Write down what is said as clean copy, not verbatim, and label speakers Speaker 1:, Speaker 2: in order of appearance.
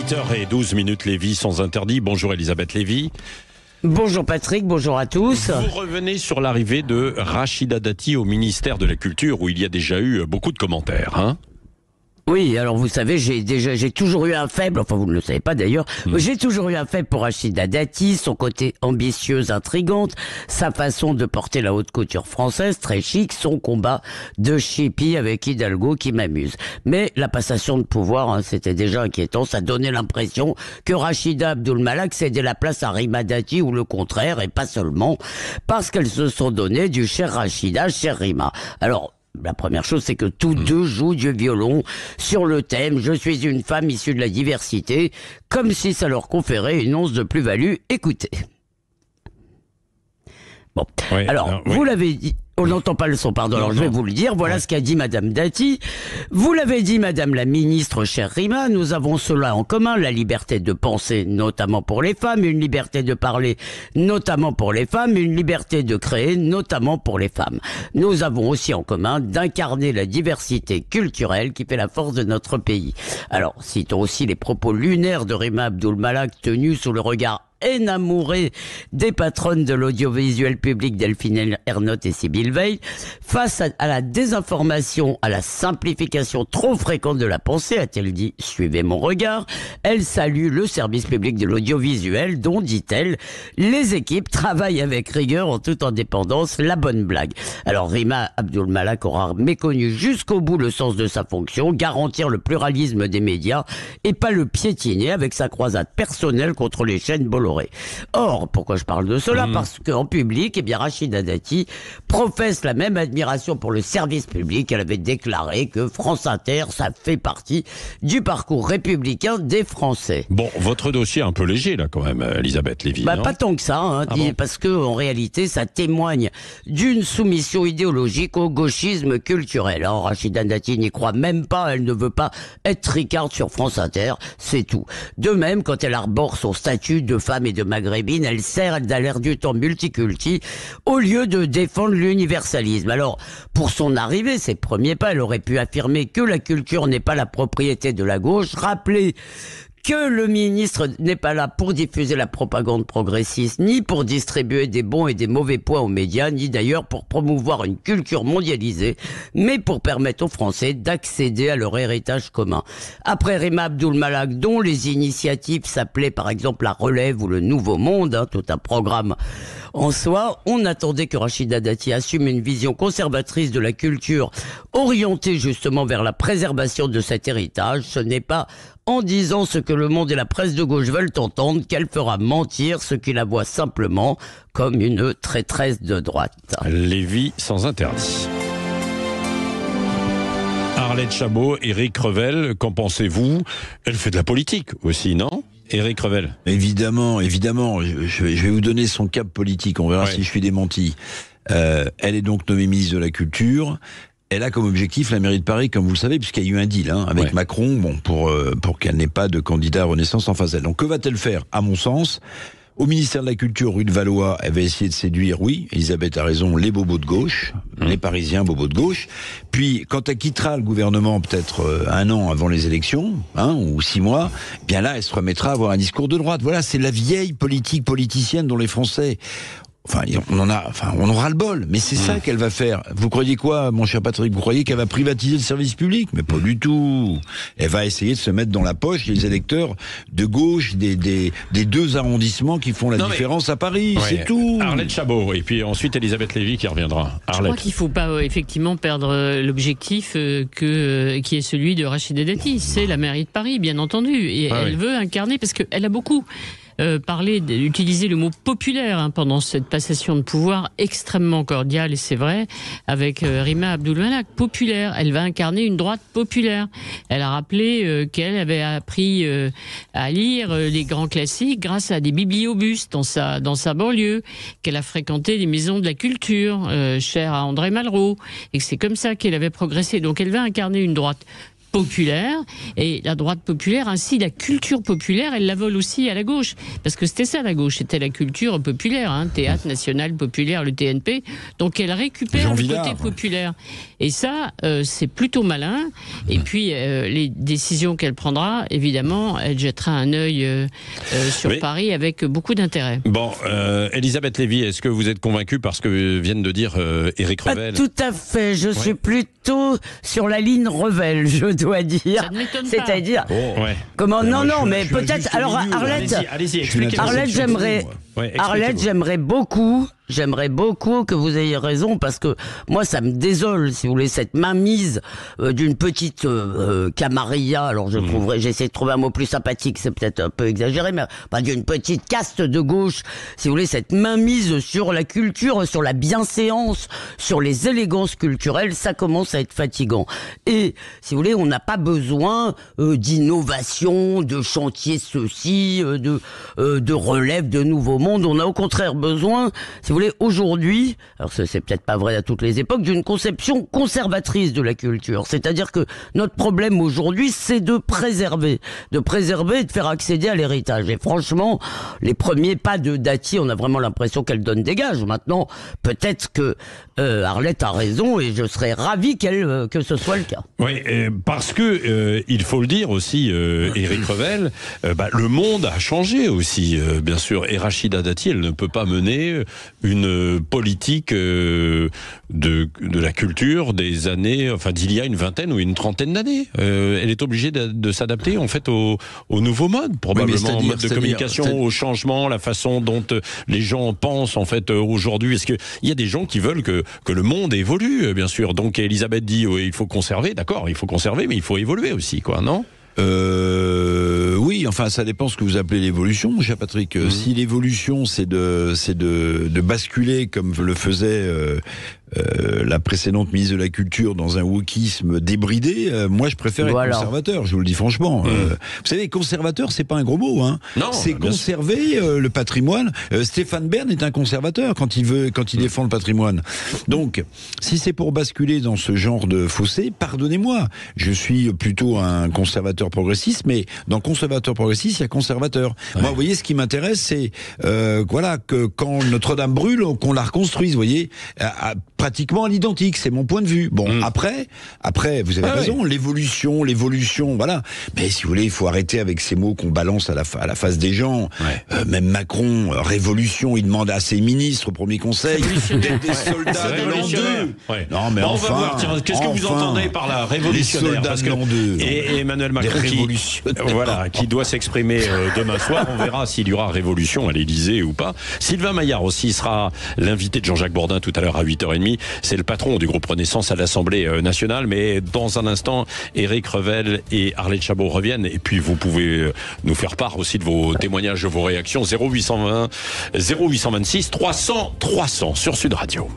Speaker 1: 8h12, Lévy sans interdit. Bonjour Elisabeth Lévy.
Speaker 2: Bonjour Patrick, bonjour à tous.
Speaker 1: Vous revenez sur l'arrivée de Rachida Dati au ministère de la Culture où il y a déjà eu beaucoup de commentaires.
Speaker 2: Oui, alors vous savez, j'ai toujours eu un faible, enfin vous ne le savez pas d'ailleurs, j'ai toujours eu un faible pour Rachida Dati, son côté ambitieuse, intrigante, sa façon de porter la haute couture française, très chic, son combat de chippie avec Hidalgo qui m'amuse. Mais la passation de pouvoir, c'était déjà inquiétant, ça donnait l'impression que Rachida Abdul-Malak cédait la place à Rima Dati ou le contraire, et pas seulement, parce qu'elles se sont données du cher Rachida, cher Rima. Alors, la première chose, c'est que tous deux jouent du violon sur le thème « Je suis une femme issue de la diversité », comme si ça leur conférait une once de plus-value. Écoutez. Bon,
Speaker 1: oui,
Speaker 2: alors, vous l'avez dit... On n'entend pas le son, pardon, alors je vais vous le dire. Voilà ce qu'a dit Madame Dati. Vous l'avez dit, Madame la ministre, chère Rima, nous avons cela en commun, la liberté de penser, notamment pour les femmes, une liberté de parler, notamment pour les femmes, une liberté de créer, notamment pour les femmes. Nous avons aussi en commun d'incarner la diversité culturelle qui fait la force de notre pays. Alors, citons aussi les propos lunaires de Rima Abdul-Malak tenus sous le regard énamouré des patronnes de l'audiovisuel public Delphine Ernotte et Sybille Veil, face à la désinformation, à la simplification trop fréquente de la pensée, a-t-elle dit, suivez mon regard, elle salue le service public de l'audiovisuel dont, dit-elle, les équipes travaillent avec rigueur en toute indépendance, la bonne blague. Alors Rima Abdul-Malak aura méconnu jusqu'au bout le sens de sa fonction, garantir le pluralisme des médias et pas le piétiner avec sa croisade personnelle contre les chaînes Bolloré. Or, pourquoi je parle de cela? Parce qu'en public, Rachida Dati professe la même admiration pour le service public. Elle avait déclaré que France Inter, ça fait partie du parcours républicain des Français.
Speaker 1: Bon, votre dossier est un peu léger là quand même, Elisabeth Lévy.
Speaker 2: Pas tant que ça, parce que en réalité, ça témoigne d'une soumission idéologique au gauchisme culturel. Alors, Rachida Dati n'y croit même pas, elle ne veut pas être tricarde sur France Inter, c'est tout. De même, quand elle arbore son statut de femme et de maghrébine, elle sert d'aller du temps multiculti au lieu de défendre l'universalisme. Alors, pour son arrivée, ses premiers pas, elle aurait pu affirmer que la culture n'est pas la propriété de la gauche, rappeler que le ministre n'est pas là pour diffuser la propagande progressiste, ni pour distribuer des bons et des mauvais points aux médias, ni d'ailleurs pour promouvoir une culture mondialisée, mais pour permettre aux Français d'accéder à leur héritage commun. Après Rima Abdul-Malak, dont les initiatives s'appelaient par exemple La Relève ou Le Nouveau Monde, tout un programme en soi, on attendait que Rachida Dati assume une vision conservatrice de la culture, orientée justement vers la préservation de cet héritage. Ce n'est pas en disant ce que le monde et la presse de gauche veulent entendre qu'elle fera mentir ceux qui la voient simplement comme une traîtresse de droite.
Speaker 1: Lévy sans interdit. Arlette Chabot, Éric Revel, qu'en pensez-vous? Elle fait de la politique aussi, non? Éric Revel.
Speaker 3: Évidemment. Je vais vous donner son cap politique. On verra si je suis démenti. Elle est donc nommée ministre de la Culture. Elle a comme objectif la mairie de Paris, comme vous le savez, puisqu'il y a eu un deal avec Macron, pour qu'elle n'ait pas de candidat à Renaissance en face d'elle. Donc que va-t-elle faire? À mon sens, au ministère de la Culture, rue de Valois, elle va essayer de séduire, oui, Elisabeth a raison, les bobos de gauche, les Parisiens bobos de gauche. Puis, quand elle quittera le gouvernement, peut-être un an avant les élections, ou 6 mois, bien là, elle se remettra à avoir un discours de droite. Voilà, c'est la vieille politique politicienne dont les Français... on aura le bol, mais c'est ça qu'elle va faire. Vous croyez quoi, mon cher Patrick? Vous croyez qu'elle va privatiser le service public? Mais pas du tout. Elle va essayer de se mettre dans la poche les électeurs de gauche des 2 arrondissements qui font la différence à Paris. C'est tout.
Speaker 1: Arlette Chabot, et puis ensuite Elisabeth Lévy qui reviendra.
Speaker 4: Je crois qu'il ne faut pas effectivement perdre l'objectif qui est celui de Rachida Dati. C'est la mairie de Paris, bien entendu. Et elle veut incarner, parce qu'elle a beaucoup... utiliser le mot populaire pendant cette passation de pouvoir extrêmement cordiale, et c'est vrai, avec Rima Abdul-Malak. Populaire, elle va incarner une droite populaire. Elle a rappelé qu'elle avait appris à lire les grands classiques grâce à des bibliobus dans sa banlieue, qu'elle a fréquenté les maisons de la culture chères à André Malraux, et que c'est comme ça qu'elle avait progressé. Donc elle va incarner une droite populaire, et la droite populaire, ainsi la culture populaire, elle la vole aussi à la gauche, parce que c'était ça la gauche, c'était la culture populaire, Théâtre National Populaire, le TNP, donc elle récupère le côté populaire, et ça c'est plutôt malin, et puis les décisions qu'elle prendra, évidemment, elle jettera un œil sur Paris avec beaucoup d'intérêt.
Speaker 1: Bon, Elisabeth Lévy, est-ce que vous êtes convaincue par ce que viennent de dire Éric Revel?
Speaker 2: Tout à fait, je suis plutôt sur la ligne Revel, je dois dire.
Speaker 4: Ça ne m'étonne pas.
Speaker 2: C'est-à-dire, comment non, mais peut-être. Alors Arlette,
Speaker 1: allez-y, expliquez-moi.
Speaker 2: Arlette, j'aimerais beaucoup que vous ayez raison, parce que moi ça me désole, si vous voulez, cette mainmise d'une petite camarilla. Alors j'essaie de trouver un mot plus sympathique, c'est peut-être un peu exagéré, mais d'une petite caste de gauche, si vous voulez, cette mainmise sur la culture, sur la bienséance, sur les élégances culturelles, ça commence à être fatigant. Et si vous voulez, on n'a pas besoin d'innovation, de chantier ceci, de relève de nouveaux mondes. On a au contraire besoin, si vous voulez, aujourd'hui, alors c'est peut-être pas vrai à toutes les époques, d'une conception conservatrice de la culture. C'est-à-dire que notre problème aujourd'hui, c'est de préserver et de faire accéder à l'héritage. Et franchement, les premiers pas de Dati, on a vraiment l'impression qu'elle donne des gages. Maintenant, peut-être que Arlette a raison, et je serais ravi que ce soit le cas.
Speaker 1: Oui, parce que il faut le dire aussi, Éric Revel, le monde a changé aussi, bien sûr. Et Rachida Dati, elle ne peut pas mener une politique de la culture des années, d'il y a une vingtaine ou une trentaine d'années. Elle est obligée de s'adapter en fait au nouveau mode, probablement, au mode de communication, au changement, la façon dont les gens pensent en fait aujourd'hui. Est-ce qu'il y a des gens qui veulent que le monde évolue, bien sûr. Donc Elisabeth dit il faut conserver, d'accord, il faut conserver, mais il faut évoluer aussi, quoi, non ?
Speaker 3: Oui, enfin ça dépend ce que vous appelez l'évolution, mon cher Patrick. Si l'évolution c'est de basculer comme le faisait la précédente ministre de la Culture dans un wokisme débridé, moi je préfère être conservateur, je vous le dis franchement. Vous savez, conservateur, c'est pas un gros mot, Non, c'est conserver le patrimoine. Stéphane Bern est un conservateur quand il défend le patrimoine. Donc, si c'est pour basculer dans ce genre de fossé, pardonnez-moi, je suis plutôt un conservateur progressiste, mais dans conservateur progressiste, il y a conservateur. Ouais. Moi, vous voyez, ce qui m'intéresse, c'est que quand Notre-Dame brûle, qu'on la reconstruise, vous voyez, pratiquement à l'identique, c'est mon point de vue. Bon, après, vous avez raison, l'évolution, voilà. Mais si vous voulez, il faut arrêter avec ces mots qu'on balance à la face des gens. Même Macron, révolution, il demande à ses ministres au premier conseil d'être des soldats de l'an 2.
Speaker 1: Non, mais on va voir, tiens, qu'est-ce que vous entendez par la révolutionnaire?
Speaker 3: Les soldats de l'an 2.
Speaker 1: Et Emmanuel Macron qui doit s'exprimer demain soir, on verra s'il y aura révolution à l'Élysée ou pas. Sylvain Maillard aussi sera l'invité de Jean-Jacques Bourdin tout à l'heure à 8h30. C'est le patron du groupe Renaissance à l'Assemblée nationale. Mais dans un instant, Éric Revel et Arlette Chabot reviennent. Et puis vous pouvez nous faire part aussi de vos témoignages, de vos réactions. 0826 300 300 sur Sud Radio.